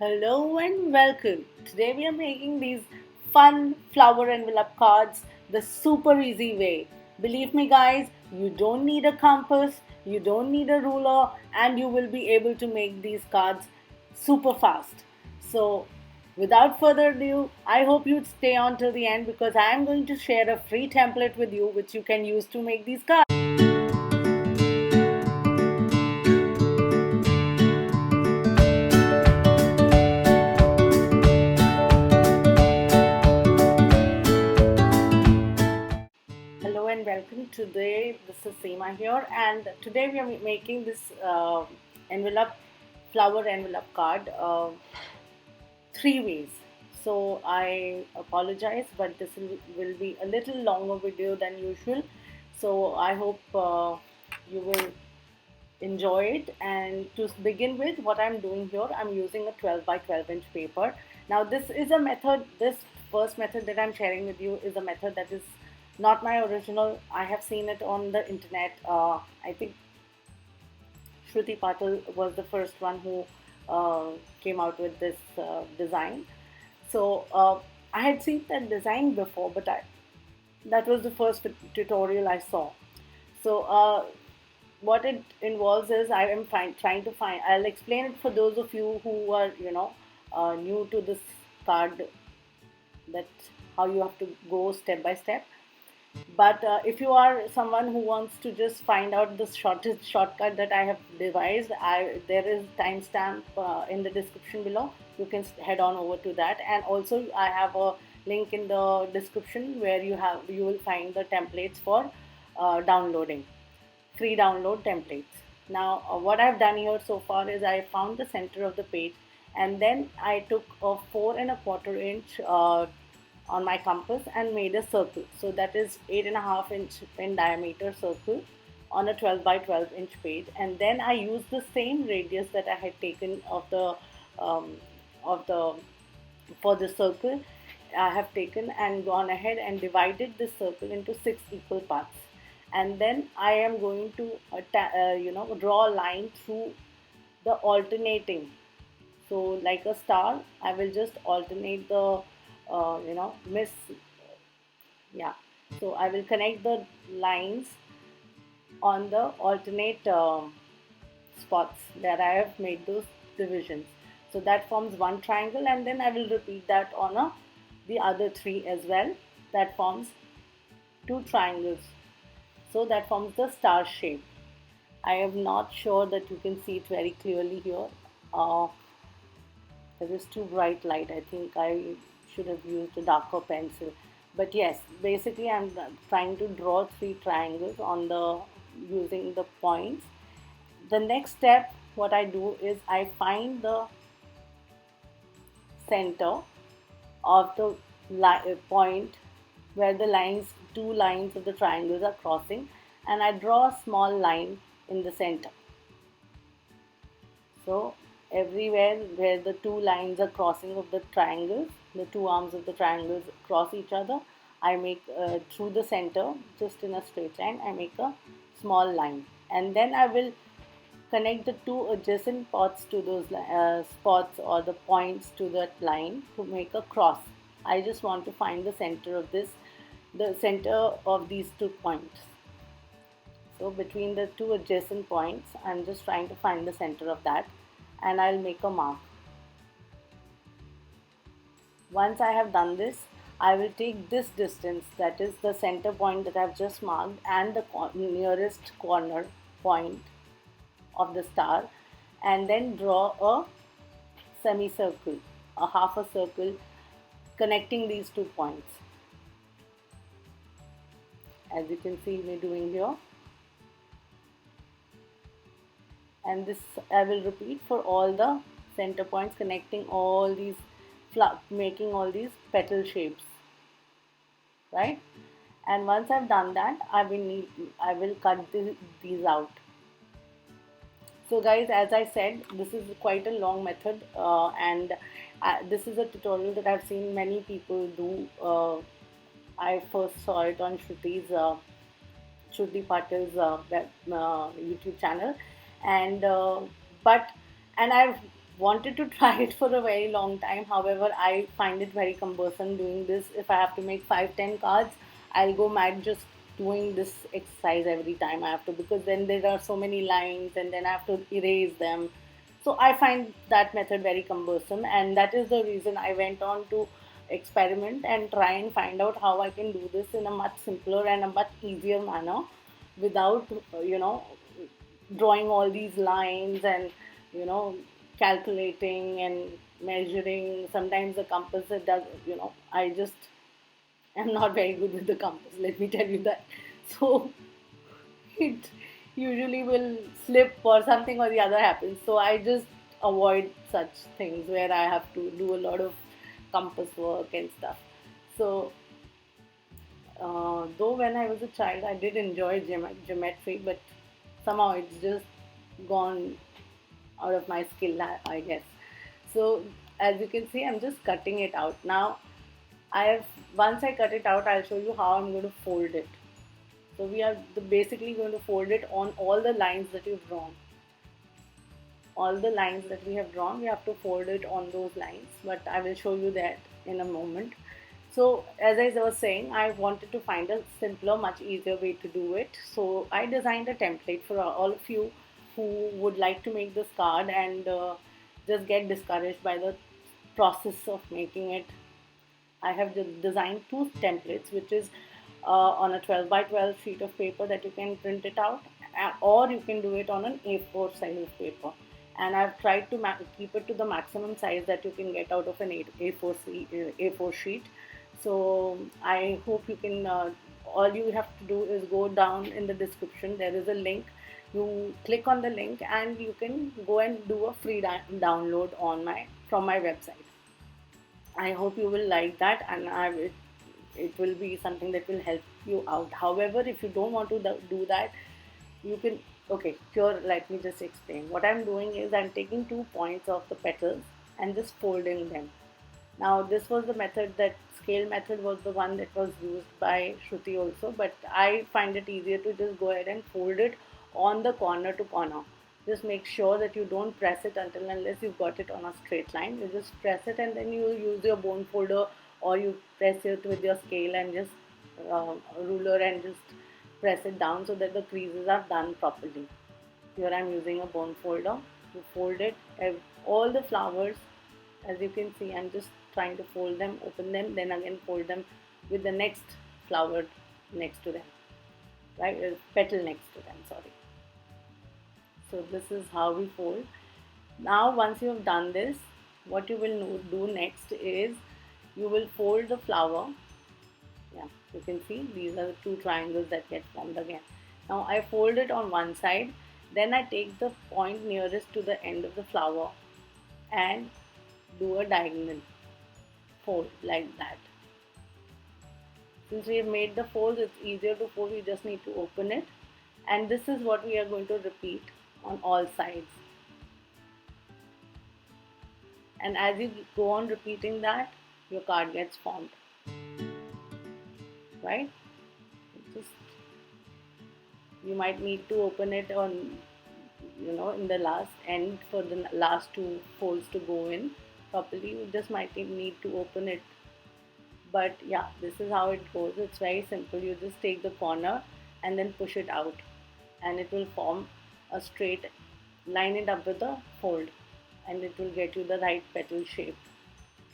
Hello and welcome. Today we are making these fun flower envelope cards the super easy way. Believe me, guys, you don't need a compass, you don't need a ruler, and you will be able to make these cards super fast. So, without further ado, I hope you stay on till the end because I am going to share a free template with you which you can use to make these cards. Hello and welcome. Today, this is Seema here, and today we are making this envelope, flower envelope card three ways. So I apologize, but this will be a little longer video than usual. So I hope you will enjoy it. And to begin with, what I'm doing here, I'm using a 12 by 12 inch paper. Now, this is a method, this first method that I'm sharing with you is a method that is not my original. I have seen it on the internet. I think Shruti Patil was the first one who came out with this design. So I had seen that design before, but that was the first tutorial I saw. So what it involves is I am trying to find. I'll explain it for those of you who are new to this card, that how you have to go step by step. But if you are someone who wants to just find out the shortest shortcut that I have devised, there is timestamp in the description below. You can head on over to that, and also I have a link in the description where you will find the templates for downloading, free download templates. Now, what I've done here so far is I found the center of the page, and then I took a 4.25 inch on my compass and made a circle. So that is 8.5 inch in diameter circle on a 12 by 12 inch page. And then I used the same radius that I had taken um, of the for the circle. I have taken and gone ahead and divided this circle into 6 equal parts. And then I am going to draw a line through the alternating. So like a star, I will just alternate the miss yeah. So I will connect the lines on the alternate spots where I have made those divisions. So that forms one triangle, and then I will repeat that on the other three as well. That forms two triangles. So that forms the star shape. I am not sure that you can see it very clearly here. There is too bright light. I think I should have used a darker pencil. But yes, basically I'm trying to draw three triangles on the using the points. The next step, what I do is I find the center of the point where the two lines of the triangles are crossing, and I draw a small line in the center. So everywhere where the two lines are crossing of the triangles, the two arms of the triangles cross each other, I make through the center, just in a straight line, I make a small line, and then I will connect the two adjacent spots to those spots or the points to that line to make a cross. I just want to find the center of the center of these 2 points. So between the two adjacent points, I'm just trying to find the center of that, and I'll make a mark. Once I have done this, I will take this distance, that is the center point that I've just marked, and the nearest corner point of the star, and then draw a semicircle, a half a circle connecting these 2 points, as you can see me doing here. And this I will repeat for all the center points, connecting all these, making all these petal shapes, right? And once I've done that, I will cut these out. So guys, as I said, this is quite a long method, and this is a tutorial that I've seen many people do. I first saw it on Shruti Patil's YouTube channel, and but and I've wanted to try it for a very long time. However, I find it very cumbersome doing this. If I have to make 5-10 cards, I'll go mad just doing this exercise every time I have to, because then there are so many lines and then I have to erase them. So I find that method very cumbersome, and that is the reason I went on to experiment and try and find out how I can do this in a much simpler and a much easier manner without, drawing all these lines and, you know, calculating and measuring. Sometimes the compass, it does, I just am not very good with the compass, let me tell you that. So it usually will slip or something or the other happens. So I just avoid such things where I have to do a lot of compass work and stuff. So though when I was a child, I did enjoy geometry, but somehow it's just gone out of my skill, I guess. So as you can see, I'm just cutting it out now. I have Once I cut it out, I'll show you how I'm going to fold it. So we are basically going to fold it on all the lines that you've drawn. All the lines that we have drawn, we have to fold it on those lines, but I will show you that in a moment. So as I was saying, I wanted to find a simpler, much easier way to do it. So I designed a template for all of you who would like to make this card and just get discouraged by the process of making it. I have designed two templates, which is on a 12 by 12 sheet of paper that you can print it out, or you can do it on an A4 size of paper. And I've tried to keep it to the maximum size that you can get out of an A4 sheet. So I hope you can, all you have to do is go down in the description. There is a link. You click on the link and you can go and do a free download from my website. I hope you will like that, and it will be something that will help you out. However, if you don't want to do that, you can, okay, sure, let me just explain. What I'm doing is I'm taking 2 points of the petals and just folding them. Now this was the method, that scale method was the one that was used by Shruti also, but I find it easier to just go ahead and fold it on the corner to corner. Just make sure that you don't press it until unless you've got it on a straight line. You just press it and then you use your bone folder, or you press it with your scale and just ruler and just press it down so that the creases are done properly. Here I'm using a bone folder to fold it. All the flowers, as you can see, I'm just trying to fold them, open them, then again fold them with the next flower next to them, right? Petal next to them, sorry. So this is how we fold. Now once you have done this, what you will do next is you will fold the flower. Yeah, you can see these are the two triangles that get formed again. Now I fold it on one side, then I take the point nearest to the end of the flower and do a diagonal fold like that. Since we have made the folds, it's easier to fold, you just need to open it. And this is what we are going to repeat on all sides. And as you go on repeating that, your card gets formed. Right? Just, you might need to open it on, in the last end for the last two folds to go in properly. You just might need to open it. But yeah, this is how it goes. It's very simple. You just take the corner and then push it out, and it will form a straight, line it up with the fold, and it will get you the right petal shape.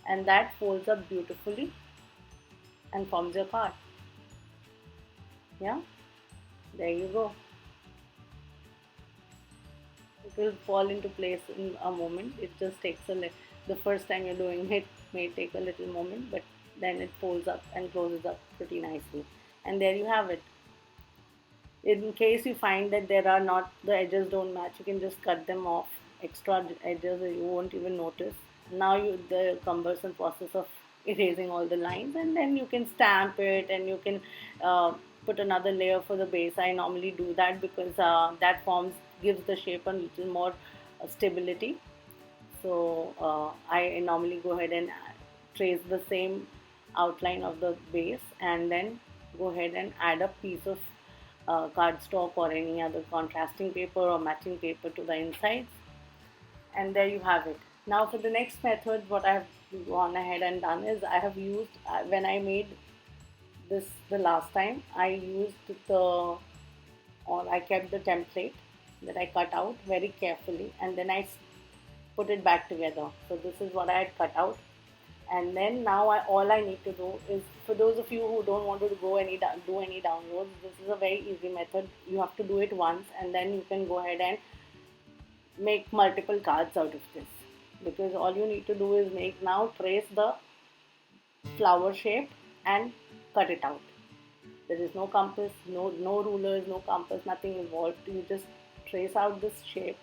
And that folds up beautifully and forms your card. Yeah, there you go. It will fall into place in a moment. It just takes the first time you're doing it may take a little moment, but then it folds up and closes up pretty nicely. And there you have it. In case you find that the edges don't match, you can just cut them off. Extra edges you won't even notice. Now the cumbersome process of erasing all the lines, and then you can stamp it and you can put another layer for the base. I normally do that because that gives the shape a little more stability. So I normally go ahead and trace the same outline of the base and then go ahead and add a piece of cardstock or any other contrasting paper or matching paper to the insides, and there you have it. Now for the next method, what I've gone ahead and done is I have used, when I made this the last time, I used or I kept the template that I cut out very carefully, and then I put it back together. So this is what I had cut out, and then now all I need to do is, for those of you who don't want to do any downloads, this is a very easy method. You have to do it once, and then you can go ahead and make multiple cards out of this, because all you need to do is trace the flower shape and cut it out. There is no compass, no rulers, no compass, nothing involved. You just trace out this shape.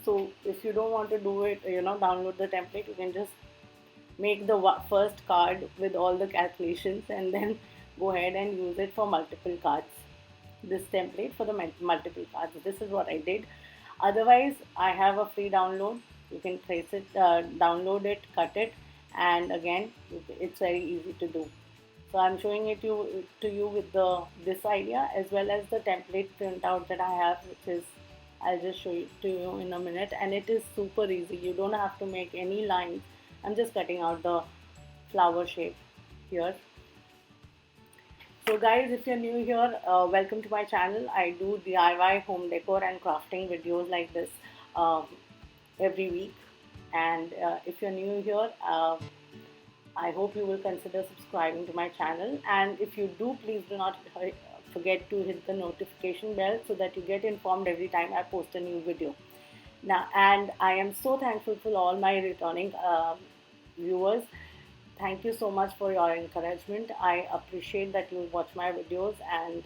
So if you don't want to do it, download the template, you can just make the first card with all the calculations, and then go ahead and use it for multiple cards. This template for the multiple cards. This is what I did. Otherwise, I have a free download. You can trace it, download it, cut it, and again, it's very easy to do. So I'm showing it to you with this idea, as well as the template printout that I have, which is, I'll just show it to you in a minute, and it is super easy. You don't have to make any lines. I'm just cutting out the flower shape here. So guys, if you're new here, welcome to my channel. I do DIY home decor and crafting videos like this every week. And if you're new here, I hope you will consider subscribing to my channel. And if you do, please do not forget to hit the notification bell so that you get informed every time I post a new video. Now, and I am so thankful for all my returning viewers. Thank you so much for your encouragement. I appreciate that you watch my videos, and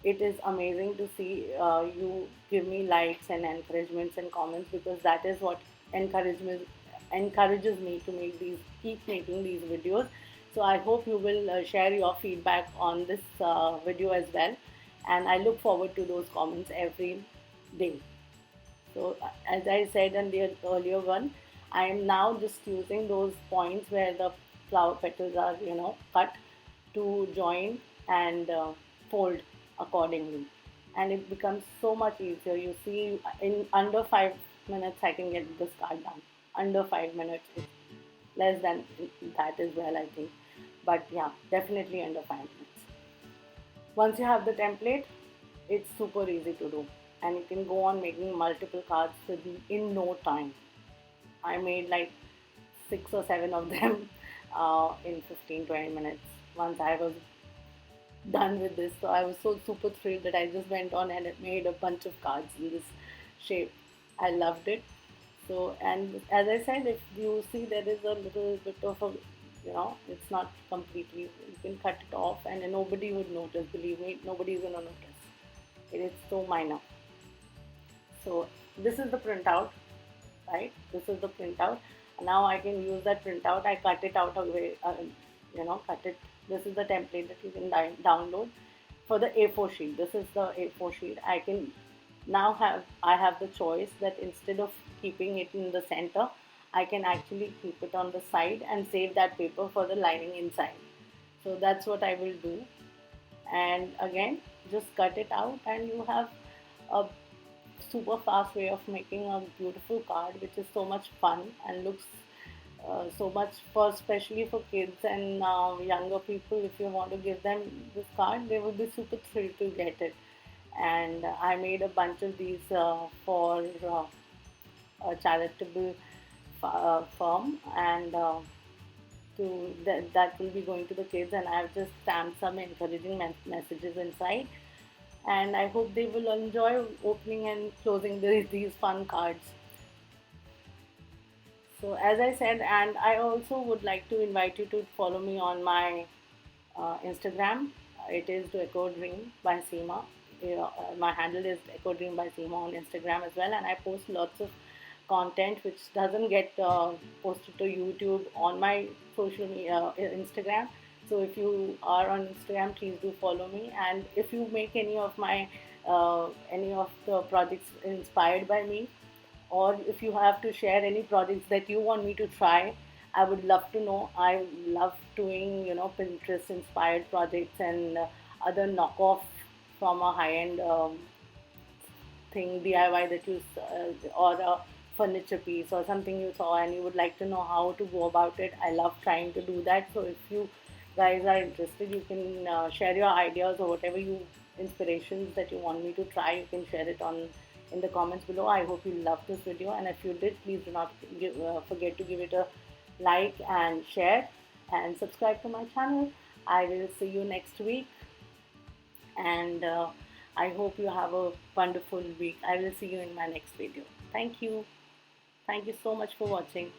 it is amazing to see you give me likes and encouragements and comments, because that is what encourages me to keep making these videos. So I hope you will share your feedback on this video as well, and I look forward to those comments every day. So as I said in the earlier one, I am now just using those points where the flower petals are, cut, to join and fold accordingly. And it becomes so much easier. You see, in under 5 minutes, I can get this card done. Under 5 minutes, it's less than that as well, I think. But yeah, definitely under 5 minutes. Once you have the template, it's super easy to do, and you can go on making multiple cards in no time. I made like 6 or 7 of them in 15-20 minutes once I was done with this. So I was so super thrilled that I just went on and made a bunch of cards in this shape. I loved it. So, and as I said, if you see, there is a little bit of a, it's not completely, you can cut it off and nobody would notice. Believe me, nobody's gonna notice. It is so minor. So this is the printout, right? This is the printout. Now I can use that printout. I cut it out away, cut it. This is the template that you can download for the A4 sheet. This is the A4 sheet. I have the choice that instead of keeping it in the center, I can actually keep it on the side and save that paper for the lining inside. So that's what I will do. And again, just cut it out, and you have a super fast way of making a beautiful card, which is so much fun and looks so much especially for kids and younger people. If you want to give them this card, they will be super thrilled to get it. And I made a bunch of these for a charitable firm, and that will be going to the kids, and I've just stamped some encouraging messages inside, and I hope they will enjoy opening and closing these fun cards. So as I said, and I also would like to invite you to follow me on my Instagram. It is Deco Dream by Seema. My handle is Deco Dream by Seema on Instagram as well, and I post lots of content which doesn't get posted to YouTube on my social media Instagram. So if you are on Instagram, please do follow me. And if you make any of the projects inspired by me, or if you have to share any projects that you want me to try, I would love to know. I love doing Pinterest inspired projects and other knockoff from a high end thing DIY that you or furniture piece or something you saw and you would like to know how to go about it. I love trying to do that. So if you guys are interested, you can share your ideas or whatever you inspirations that you want me to try. You can share it on in the comments below. I hope you loved this video, and if you did, please do not forget to give it a like and share and subscribe to my channel. I will see you next week, and I hope you have a wonderful week. I will see you in my next video. Thank you so much for watching.